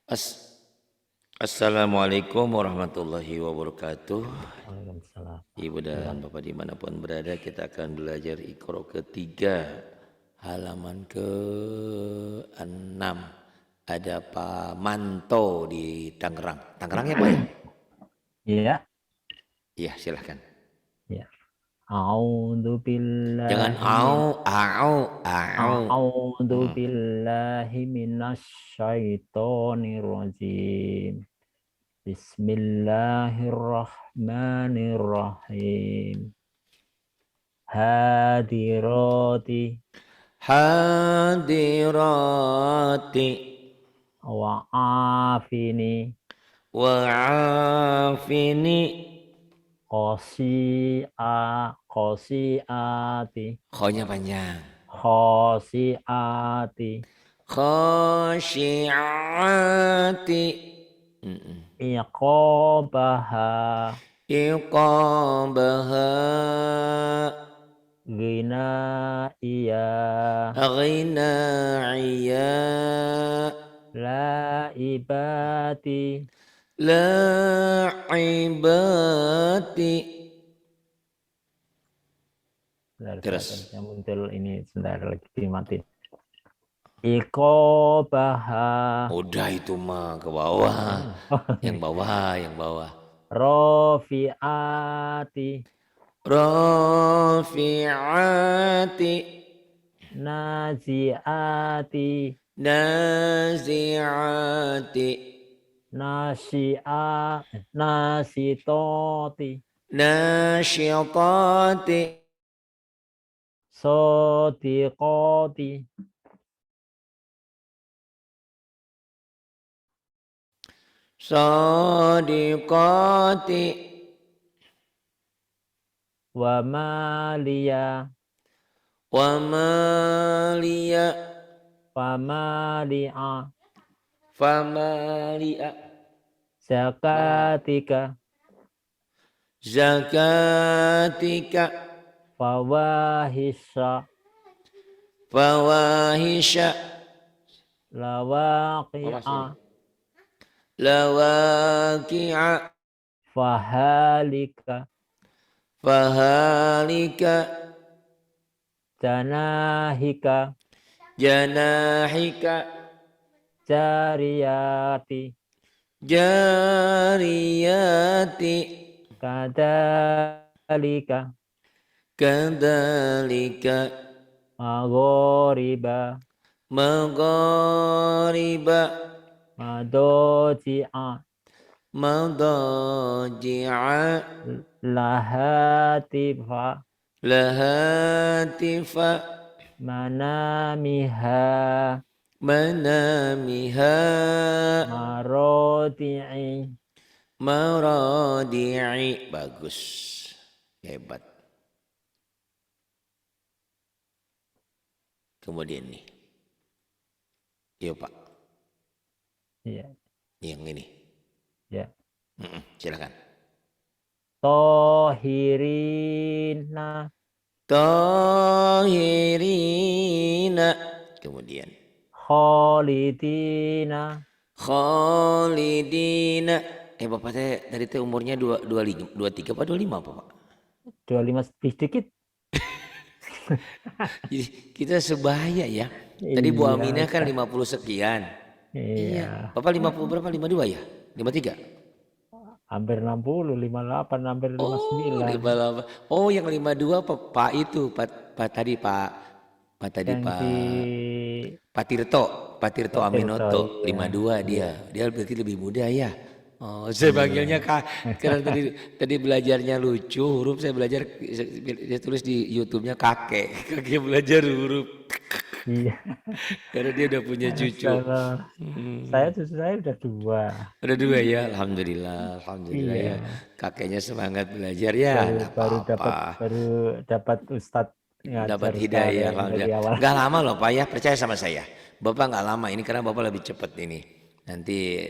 As- Assalamualaikum warahmatullahi wabarakatuh. Waalaikumsalam Ibu dan warahmatullahi. Bapak dimanapun berada, kita akan belajar Iqra ketiga, halaman ke-6. Ada Pak Manto di Tangerang. Tangerang ya Pak ya? Iya, Iya silahkan. iya. A'udzu Jangan billahi min au. A'udzu Hmm. billahi minasyaitonir rajim. Bismillahirrahmanirrahim. Hadirati Hadirati wa afini wa'afini. qasiati Khonya panjang. khasiati Khasyiati. Mm-mm. iqabaha Iqabaha. Gina iya Ghinaiya. la ibati La'ibati. sebentar, Terus. yang muncul ini sebentar lagi dimatiin. Iqabaha Udah itu mah ke bawah. oh, Yang bawah, yang bawah. rofiati Rafi'ati. naziati Nazi'ati. nasitoti Nasyitati. sodiqoti Sadiqati. wa maliya Wa maliya. famali'a Famali'a. zakatika Zakatika. fawahisha Fawahisha. Mama lawaqi'a sini. Lawaqi'a. fahalika Fahalika. janahika Janahika. jariyati Jariyati. kadalika Kadzalika. maghoriba Maghariba. madoji'a Madaji'a. lahatifa Lahatifa. manamiha Manamiha. marodi'i Maradi'i. Bagus. Hebat. Kemudian nih. Yuk Pak. ya Yang ini. ya Silakan. tohirina Tahirina. Kemudian. kholidina Khalidina. Bapak tadi umurnya 23 apa 25 apa Pak? 25 lebih dikit. Jadi kita sebaya ya. Tadi Bu Iya, Aminah kan 50 sekian. Iya. iya. Bapak 50 berapa? 52 ya? 53? Hampir 60, 58, hampir Oh, 59. 58. Oh, yang 52 Pak itu, Pak tadi Pak tadi Yang di Pak Tirto, Pak Tirto Pak Tirto, Aminoto, iya. 52 Iya. dia. Dia berarti lebih muda ya. Oh, saya panggilnya Iya. Kak. Karena tadi belajarnya lucu, huruf saya belajar saya tulis di YouTube-nya kakek. Kakek belajar huruf. Iya. Karena dia udah punya cucu. Kalau Hmm. cucu saya udah 2. Udah dua ya, alhamdulillah, alhamdulillah ya. Iya. Kakeknya semangat belajar ya, Baru enggak baru dapat apa-apa. baru dapat Ustadz Dapat ngajar hidayah, sekalian dari alhamdulillah. awal. Nggak lama loh Pak ya, percaya sama saya. Bapak nggak lama ini karena Bapak lebih cepat ini. Nanti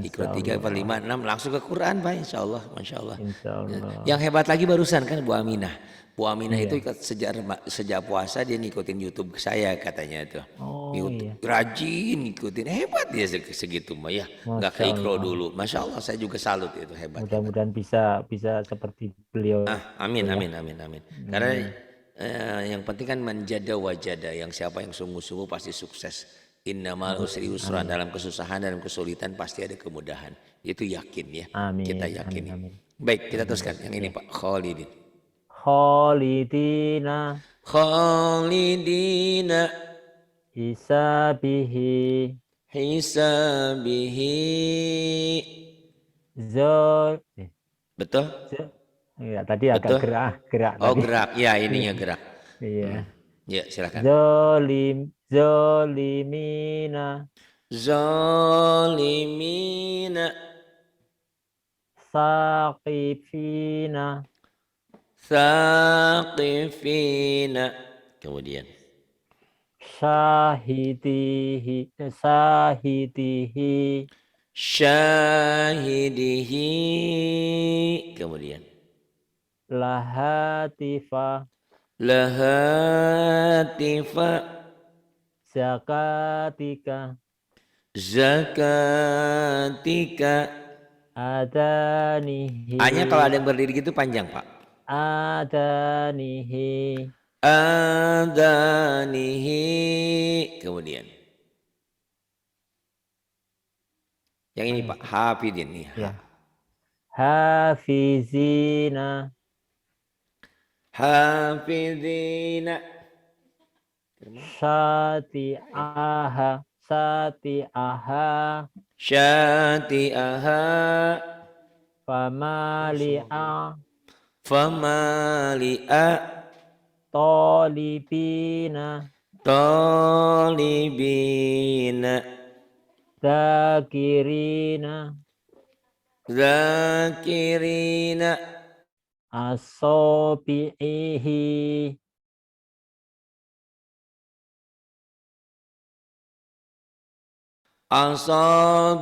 ikro Insya 3, 4, 5, Allah. 6 langsung ke Quran Pak, insya Allah, Masya Allah. Insya Allah. Yang hebat lagi barusan kan Bu Aminah. Bu Aminah itu Iya. sejak puasa dia ngikutin YouTube saya katanya itu. Oh iya. Rajin ngikutin, hebat dia segitu mah ya. Nggak ke Masya ikro Allah. dulu. Masya Allah saya juga salut itu, hebat. Mudah-mudahan bisa seperti beliau Amin, ya. amin, amin, amin. Karena Amin. yang penting kan menjada wajada, yang siapa yang sungguh-sungguh pasti sukses. Innamal usri Amin. usran, Amin. dalam kesusahan, dalam kesulitan pasti ada kemudahan. Itu yakin ya, kita Amin. Amin. yakini. Amin. Baik, kita Amin. teruskan yang ini Ya. Pak Khalidin. Khalidina Khalidina hisabihi hisabihi. zul. Betul? Ya, tadi agak Betul? gerak Oh tadi. gerak, ya ininya gerak. Iya. Ya silakan. Zolimina Zalimina saqifina Thaqifina. Kemudian sahidihi syahidihi. Kemudian lahatifa lahatifa zakatika zakatika. adanihi Hanya kalau ada yang berdiri gitu panjang Pak. adanihi Adanihi. Kemudian yang ini Pak Hafidin nih. ya hafizina Hafidina. sati'aha Syati'aha famali'a famali'a tolibina talibina zakirina zakirina asobi'ihi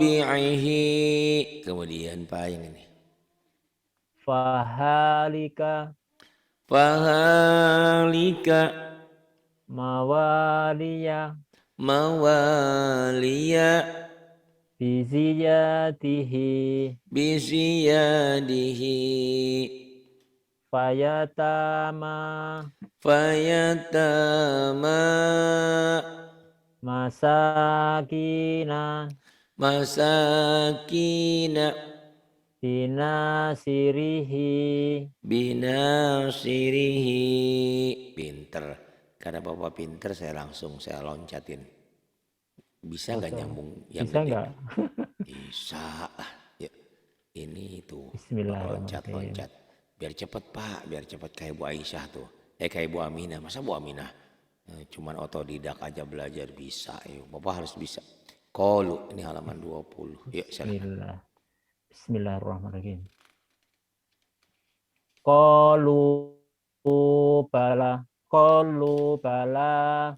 asabi'ihi. Kemudian Pak yang ini fahalika fahalika mawaliya mawaliya biziyatihi bisiyadihi fayatama fayatama masakina masakina binasirihi binasirihi. Pinter, karena Bapak pinter saya loncatin. Bisa nggak nyambung yang bisa gede? nggak? Bisa lah. Ya, ini tuh Bismillahirrahmanirrahim. loncat biar cepet Pak, biar cepet kayak Bu Aisyah tuh, kayak Bu Aminah. Masa Bu Aminah cuman otodidak aja belajar, bisa. Yuk Bapak harus bisa. Qalu, ini halaman 20. Yuk silakan. Bismillahirrahmanirrahim. Qalu bala qalu bala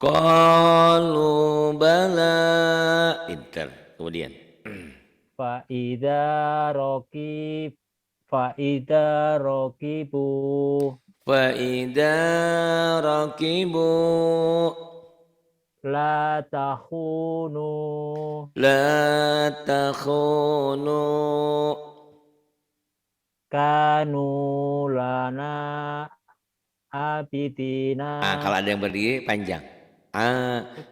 Qalu bala. Pinter. Kemudian faida rokibu Fa'idha rakibu la takhunu la takhunu kanu lana abidina. kalau ada yang berdiri panjang.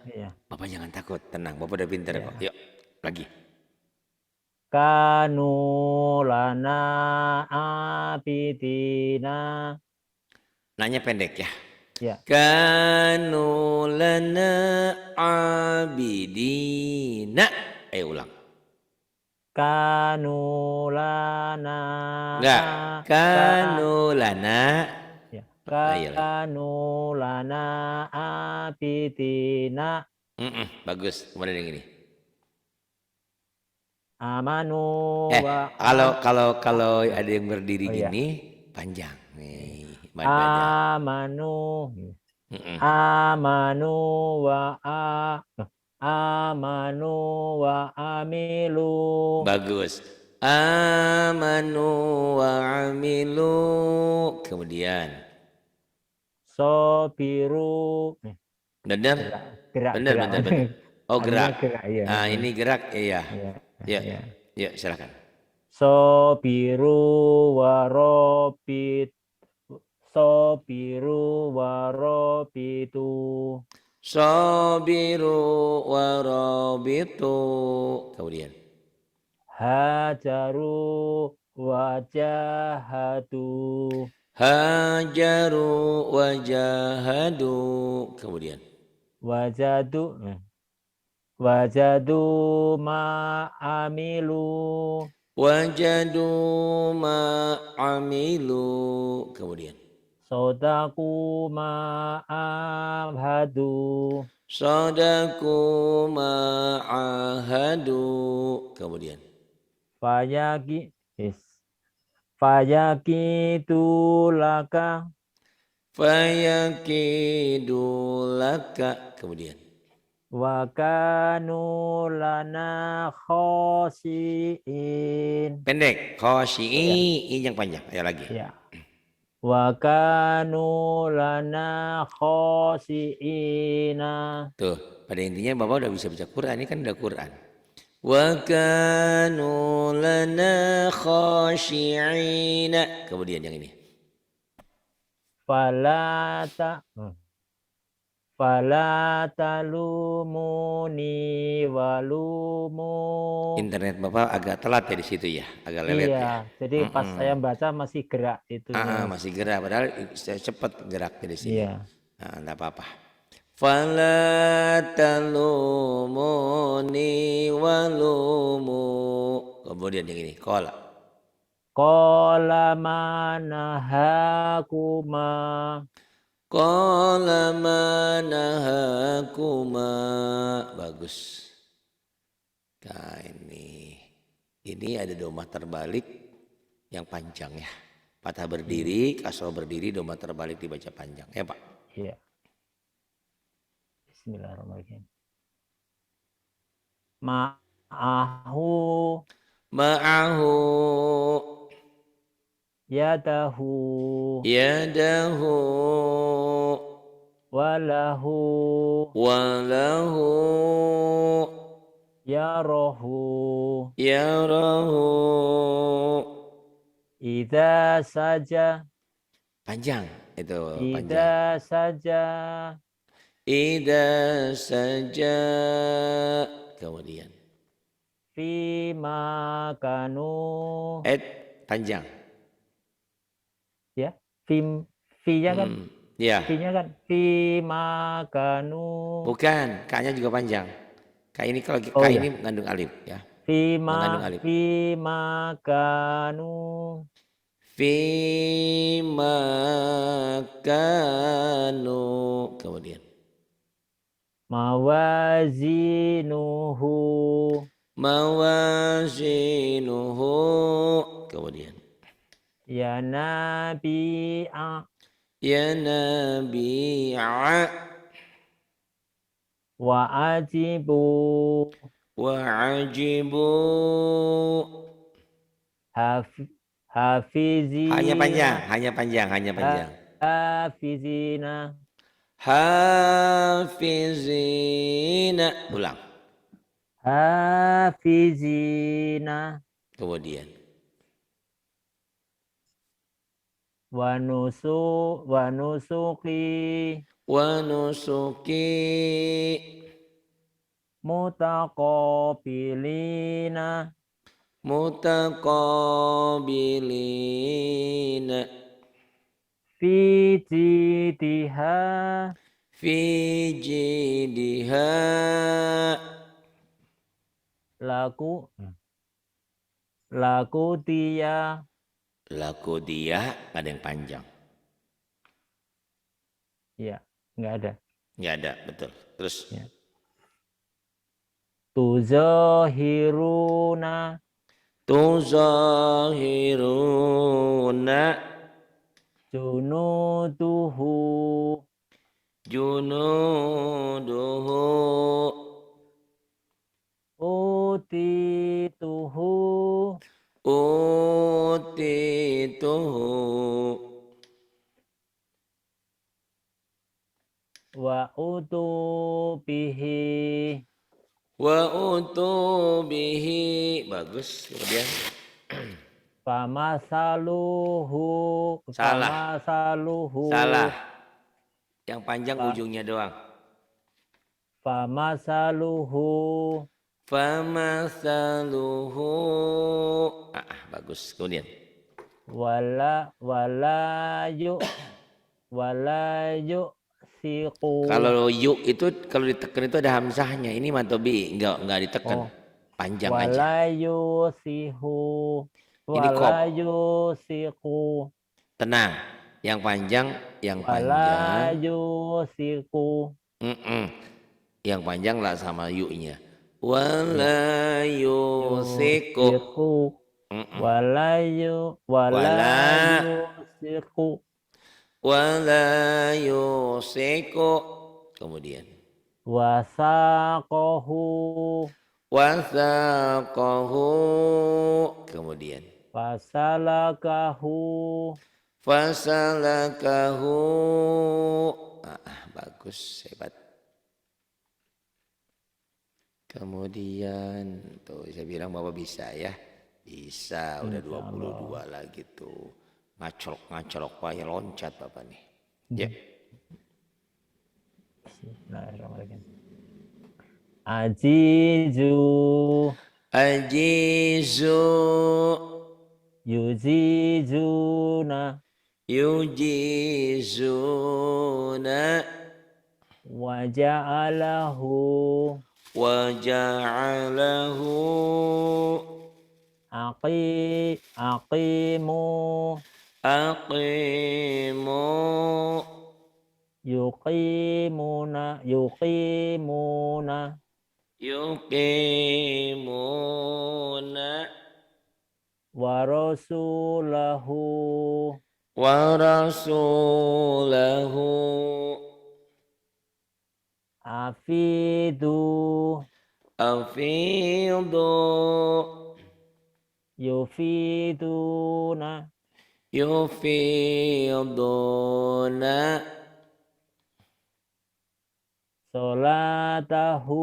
Ya. Bapak jangan takut, tenang. Bapak udah pinter kok. Yuk, lagi. Kanu lana abidina. Nanya pendek ya. Ya. Kanu lana abidina. Ulang. Kanu lana. Enggak. Kanu lana. Ya. Kanu lana abidina. Bagus. Kemudian yang ini. Amanu kalau ada yang berdiri gini panjang nih. Amanu. Amanu wa amanu wa amilu. Bagus. Amanu wa amilu. Kemudian. Sobiru. Benar? Gerak, gerak, Benar, gerak. benar, benar. Oh, Anunya gerak. gerak, iya. Nah, ini gerak, iya. Iya, Ya, iya. ya, silakan. Sobiru warobit. Sobiru warobitu. Sabiru warabitu. Kemudian. Hajaru wajahadu. Hajaru wajahadu. Kemudian. Wajadu. Wajadu ma'amilu. Wajadu ma'amilu. Kemudian. Sodaku ma'abhadu. Sadaku ma'ahadu. Kemudian. Fayaki. Yes. Fayakitu laka. Fayakidulaka. Kemudian. Wakanu lana khosiin. Pendek. Ya, Khosyi'i. Yang panjang. Ayo lagi. ya. Wakanu lana khosiina. Tuh. Pada intinya Bapak udah bisa baca Quran. Ini kan udah Quran. Wa kanu lana khashi'ina. Kemudian yang ini. Falata. Falata lumuni walumu. Internet Bapak agak telat ya di situ ya. Agak lelet ya. Iya, jadi pas saya baca masih gerak itunya. Masih gerak. Padahal saya cepat geraknya di sini. Iya. Nah, enggak apa-apa. Fala talumuni walumu. Kemudian yang ini. Qala. Qala manahakuma. Qala manahakuma. Bagus. Nah ini ada domah terbalik yang panjang ya. Fathah berdiri, kasroh berdiri, domah terbalik dibaca panjang. Ya Pak. Iya. Bismillahirrahmanirrahim. Ma'ahu. Ma'ahu. Yadahu. Yadahu. Walahu. Walahu. Yarahu. Yarahu. Idza saja. Panjang itu panjang. Idza saja. Idza saja. Kemudian. Fima kanu. Panjang. Ya. Fi-nya kan? Ya. Fi-nya kan? Fima kanu. Bukan, K-nya juga panjang. K ini kalau K Oh, ini ya. mengandung alif ya. Fima Mengandung alif. kanu. Fima kanu. Kemudian. Mawazinuhu. Mawazinuhu. Kemudian. Ya nabi'a. Ya nabi'a. Wa ajibu. Wa ajibu. Hafizina. Hanya panjang. Hafizina. Hafizina. Ulang. Hafizina. Kemudian. Wanusuki. Mutaqabilina. Mutaqabilina. Fi jidiha. Fi jidiha. Laku dia. Laku dia ada yang panjang. Ya, nggak ada. Nggak ada, betul. Terus. Ya. Tuzahiruna. Tuzahiruna. Junuduhu. Junuduhu. utituhu utituhu wa utubihi wa utubihi. Bagus. Kemudian famasaluhu salah. famasaluhu Salah. Yang panjang Fa- ujungnya doang. famasaluhu Famasaluhu. Bagus. Kemudian wala siqu. kalau yuk itu kalau ditekan itu ada hamzahnya. Ini matobi enggak ditekan. Oh, Panjang aja. wala yusihu Ini kop. wala yusiqu Tenang. Yang panjang, yang wala panjang. yusiqu Yang panjang lah sama yuknya. Wala yusiku. wala yusiqu Wala yusiku. Kemudian wasaqahu wasaqahu. Kemudian fasalakahu fasalakahu. Bagus, hebat. Kemudian tuh saya bilang Bapak bisa ya. Bisa, udah 22 lagi tuh. Ngacolok ya loncat Bapak nih. Ya. Bismillahirrahmanirrahim. Ajizu yujizuna waja'alahu aqimu yuqimuna wa rasulahu afidu yufiduna salatahu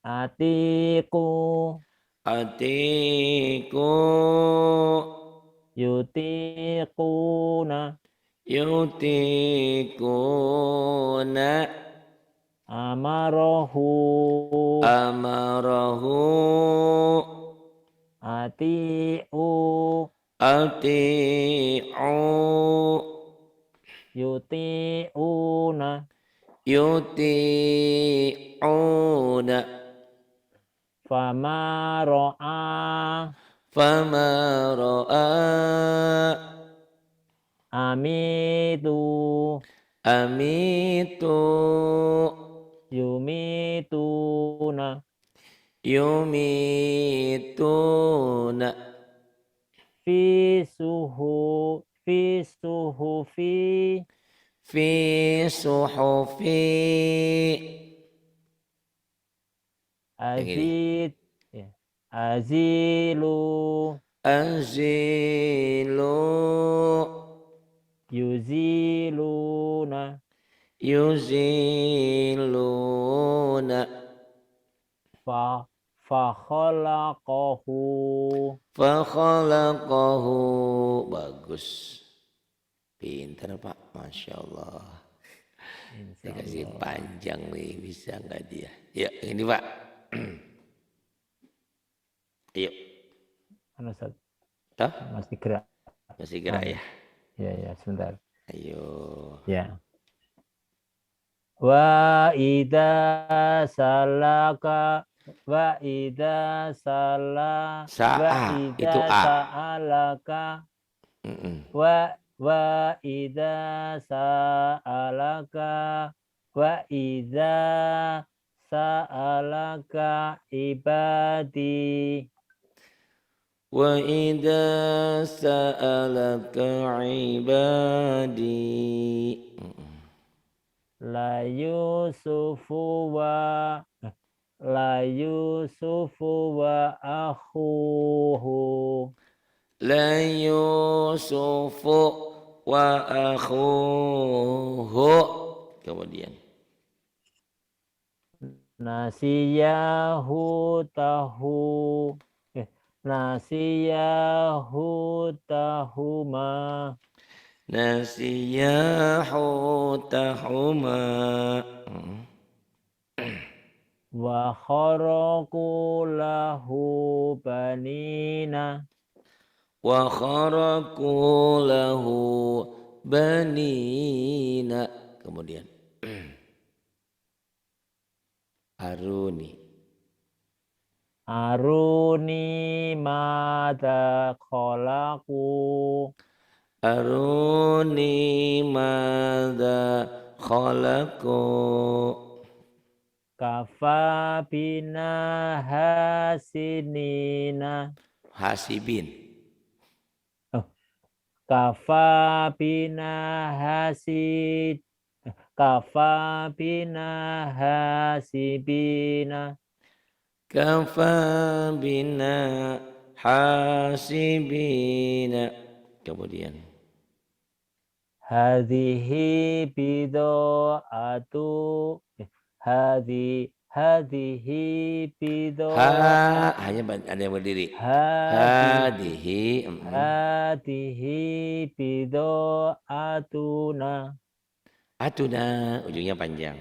atiku yutiquna amarahu ati'u yuti'una fama ra'a amitu yumituna fi suhufi Yang ini. azilu yuziluna fakhalaqahu. Bagus, pintar Pak, Masya Allah. Saya kasih panjang nih, bisa nggak dia? Ya ini Pak. Yuk. Masih gerak. Masih gerak ya? Ya, sebentar. Ayo. Ya. Wa idza sa'alaka ibadi Wa idza sa'alaka ibadi La Yusufu wa akhuhu. La Yusufu wa akhuhu. Kemudian Nasiyahu tahu. Nasiyahu tahuma. nasiyahu tahuma. Wa kharaqu lahu banina. Wa kharaku lahu banina. Kemudian Aruni. Aruni mada khalaqu. Aruni madza khalaqu. Kafa bina hasinina. Hasibin. Oh, kafa bina hasid. Kafa bina hasibina. Kafa bina hasibina. Kemudian Hadhihi bido'atu. Hadhihi bido'atu. hanya ada yang berdiri. Hadihi. Hadihi. Hadihi bido'atuna. Atuna ujungnya panjang.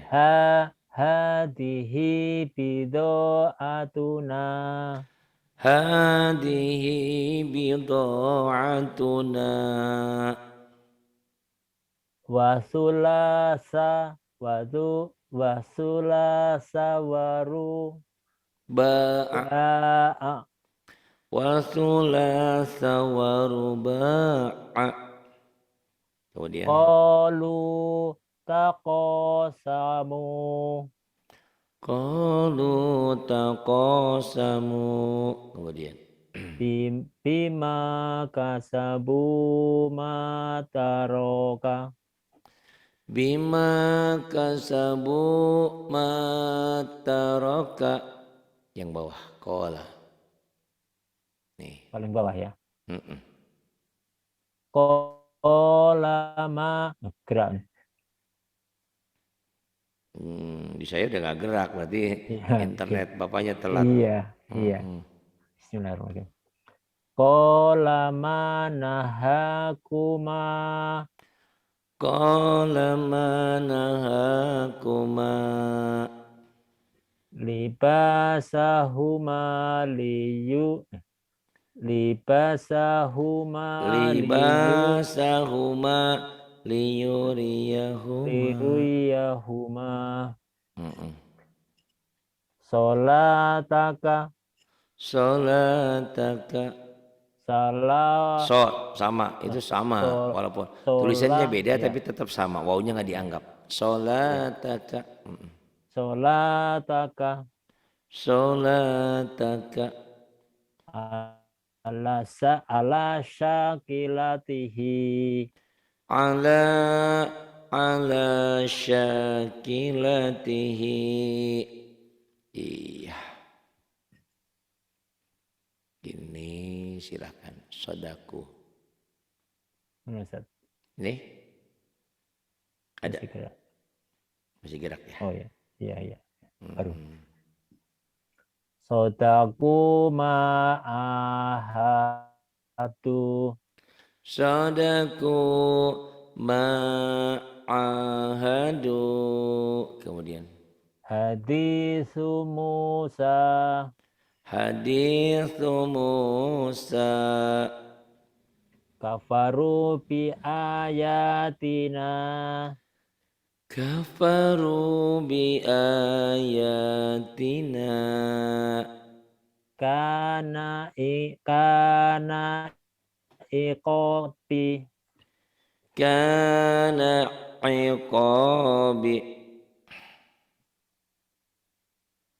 Hadihi bido'atuna. Hadihi bida'atuna. Wasulasa waru Ba'a. ba'a. Wasulasa waruba'a. Kemudian Qalu taqasamu. qalu taqasamu. Kemudian Bima kasabu mataroka. bima kasabu mataraka. Yang bawah qala. Nih. Paling bawah ya. Mm-mm. Qala ma gerak. Di saya udah nggak gerak berarti Iya, internet bapaknya telat. Iya. Mm-mm. Bismillahirrahmanirrahim. Qala ma nahakuma. Qala ma nahakuma. Libasahuma Libasahuma liyuriyahuma. liyuriyahuma. Mm-mm. Salataka. Salataka. Salah. Sama itu sama walaupun Sola, tulisannya beda ya. tapi tetap sama, wawunya nggak dianggap. Salataka. Mm-mm. Salataka. Salataka. Ala syakilatihi. Ala syakilatihi. Iya. Ini silakan sodaku. Ustaz. Nih ada Masih gerak. masih gerak ya. Oh ya, iya. Baru. Hmm. Sodaku ma'ahadu. Sodaku ma'ahadu. Kemudian Hadisu Musa. hadithu Musa. Kafaru bi ayatina. Kafaru bi ayatina. Kana iqobi. Kana iqabi.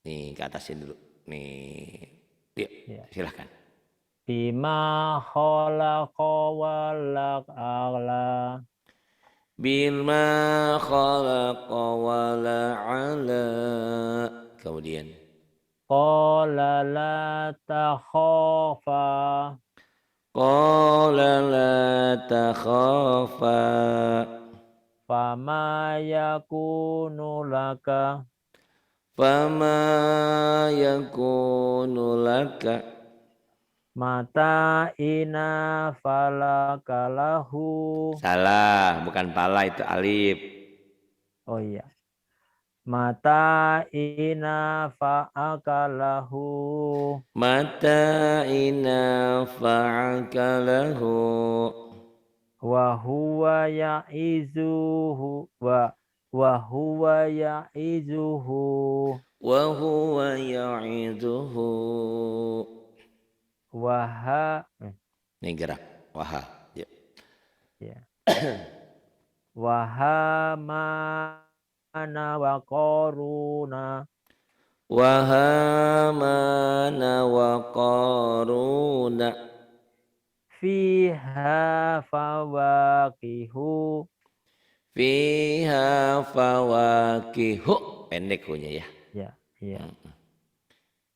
Nih ke atasin dulu. Nih. Yuk, Ya. silahkan. Bima khalaqa walak ala. bima khalaqa wala ala. Kemudian Qala la takhafa qala la takhafa fama yakunu laka fama yakunu laka. mata ina falakalahu. Salah, bukan pala itu alif. Oh iya. Mata ina fa'akalahu Mata ina fa'akalahu wa huwa ya'izuhu wa huwa ya'izuhu wa huwa ya'iduhu. wa ha Ini gerak waha. Ya. ya wa hamana wa qaruna Wa hamana wa qaruna fiha fawaqihu. fiha fawakihu. Pendek punya ya. Ya, ya.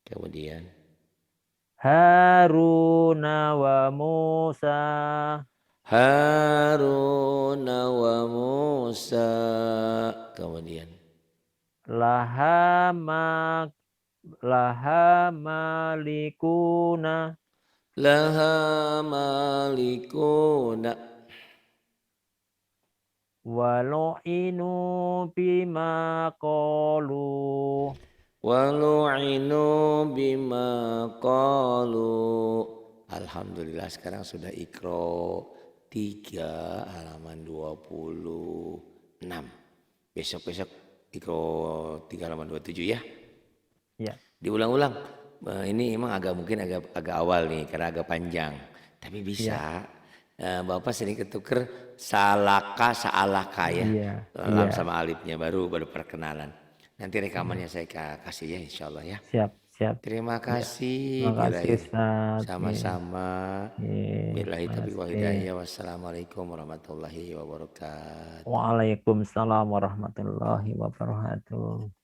Kemudian Haruna wa Musa Haruna wa Musa. Kemudian laha malikuna laha malikuna walu'inu bima qalu. walu'inu bima qalu. Alhamdulillah sekarang sudah Iqra 3 halaman 26. Besok-besok Iqra 3 halaman 27 ya. Ya, Diulang-ulang. Ini emang mungkin agak awal nih karena agak panjang. Tapi bisa. Bapak sering ketuker salaka sa'alaka ya. iya, Lam iya. sama alifnya baru perkenalan. Nanti rekamannya saya kasih ya insyaallah ya. Siap, siap. Terima kasih. Terima kasih Ustaz. Sama-sama. Billahi taufiq wal Makasih. hidayah. Wassalamualaikum warahmatullahi wabarakatuh. Waalaikumsalam warahmatullahi wabarakatuh.